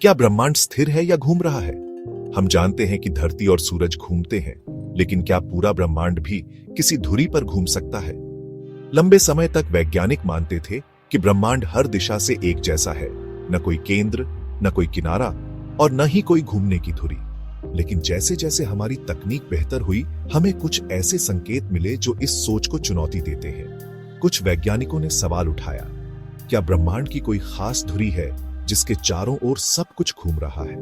क्या ब्रह्मांड स्थिर है या घूम रहा है? हम जानते हैं कि धरती और सूरज घूमते हैं, लेकिन क्या पूरा ब्रह्मांड भी किसी धुरी पर घूम सकता है? लंबे समय तक वैज्ञानिक मानते थे कि ब्रह्मांड हर दिशा से एक जैसा है, न कोई केंद्र, न कोई किनारा और न ही कोई घूमने की धुरी। लेकिन जैसे जैसे हमारी तकनीक बेहतर हुई, हमें कुछ ऐसे संकेत मिले जो इस सोच को चुनौती देते हैं। कुछ वैज्ञानिकों ने सवाल उठाया, क्या ब्रह्मांड की कोई खास धुरी है जिसके चारों ओर सब कुछ घूम रहा है?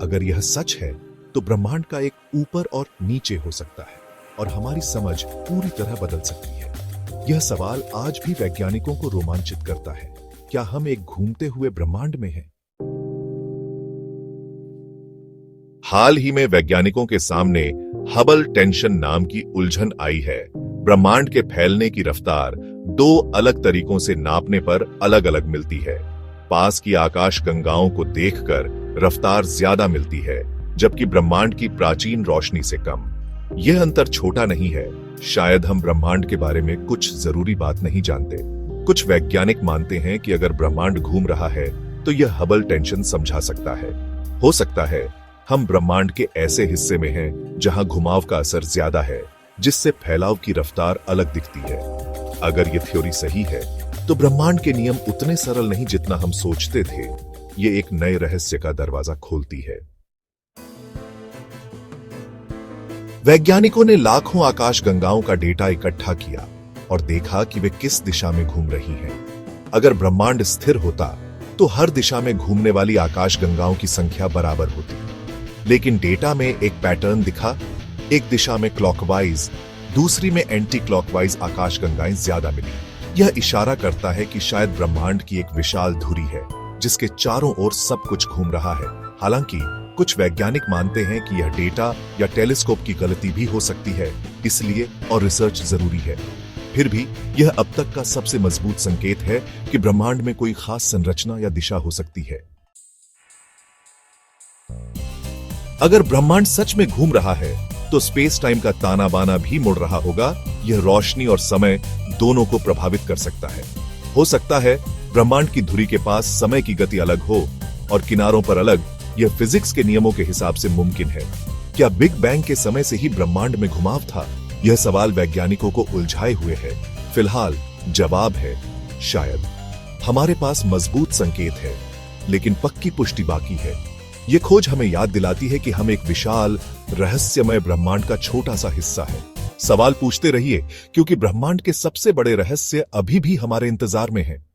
अगर यह सच है, तो ब्रह्मांड का एक ऊपर और नीचे हो सकता है और हमारी समझ पूरी तरह बदल सकती है। यह सवाल आज भी वैज्ञानिकों को रोमांचित करता है। क्या हम एक घूमते हुए ब्रह्मांड में हैं? हाल ही में वैज्ञानिकों के सामने हबल टेंशन नाम की उलझन आई है। ब्रह्मांड के फैलने की रफ्तार दो अलग तरीकों से नापने पर अलग अलग मिलती है। पास की आकाश गंगाओं को देखकर रफ्तार ज्यादा मिलती है, जबकि ब्रह्मांड की प्राचीन रोशनी से कम। यह अंतर छोटा नहीं है, शायद हम ब्रह्मांड के बारे में कुछ जरूरी बात नहीं जानते। कुछ वैज्ञानिक मानते हैं कि अगर ब्रह्मांड घूम रहा है तो यह हबल टेंशन समझा सकता है। हो सकता है हम ब्रह्मांड के ऐसे हिस्से में हैं जहां घुमाव का असर ज्यादा है, जिससे फैलाव की रफ्तार अलग दिखती है। अगर यह थ्योरी सही है, तो ब्रह्मांड के नियम उतने सरल नहीं जितना हम सोचते थे। ये एक नए रहस्य का दरवाजा खोलती है। वैज्ञानिकों ने लाखों आकाशगंगाओं का डेटा इकट्ठा किया और देखा कि वे किस दिशा में घूम रही हैं। अगर ब्रह्मांड स्थिर होता, तो हर दिशा में घूमने वाली आकाशगंगाओं की संख्या बराबर होती। लेकिन डेटा में एक पैटर्न दिखा। एक दिशा में क्लॉकवाइज, दूसरी में एंटी क्लॉकवाइज आकाशगंगाएं ज्यादा मिली। यह इशारा करता है कि शायद ब्रह्मांड की एक विशाल धुरी है जिसके चारों ओर सब कुछ घूम रहा है। हालांकि कुछ वैज्ञानिक मानते हैं कि यह डेटा या टेलीस्कोप की गलती भी हो सकती है, इसलिए और रिसर्च जरूरी है। फिर भी यह अब तक का सबसे मजबूत संकेत है कि ब्रह्मांड में कोई खास संरचना या दिशा हो सकती है। अगर ब्रह्मांड सच में घूम रहा है, तो स्पेस टाइम का ताना बाना भी मुड़ रहा होगा। यह रोशनी और समय दोनों को प्रभावित कर सकता है। हो सकता है ब्रह्मांड की धुरी के पास समय की गति अलग हो और किनारों पर अलग। यह फिजिक्स के नियमों के हिसाब से मुमकिन है। क्या बिग बैंग के समय से ही ब्रह्मांड में घुमाव था? यह सवाल वैज्ञानिकों को उलझाए हुए है। फिलहाल जवाब है शायद। हमारे पास मजबूत संकेत है, लेकिन पक्की पुष्टि बाकी है। यह खोज हमें याद दिलाती है कि हम एक विशाल रहस्यमय ब्रह्मांड का छोटा सा हिस्सा है। सवाल पूछते रहिए, क्योंकि ब्रह्मांड के सबसे बड़े रहस्य अभी भी हमारे इंतजार में हैं।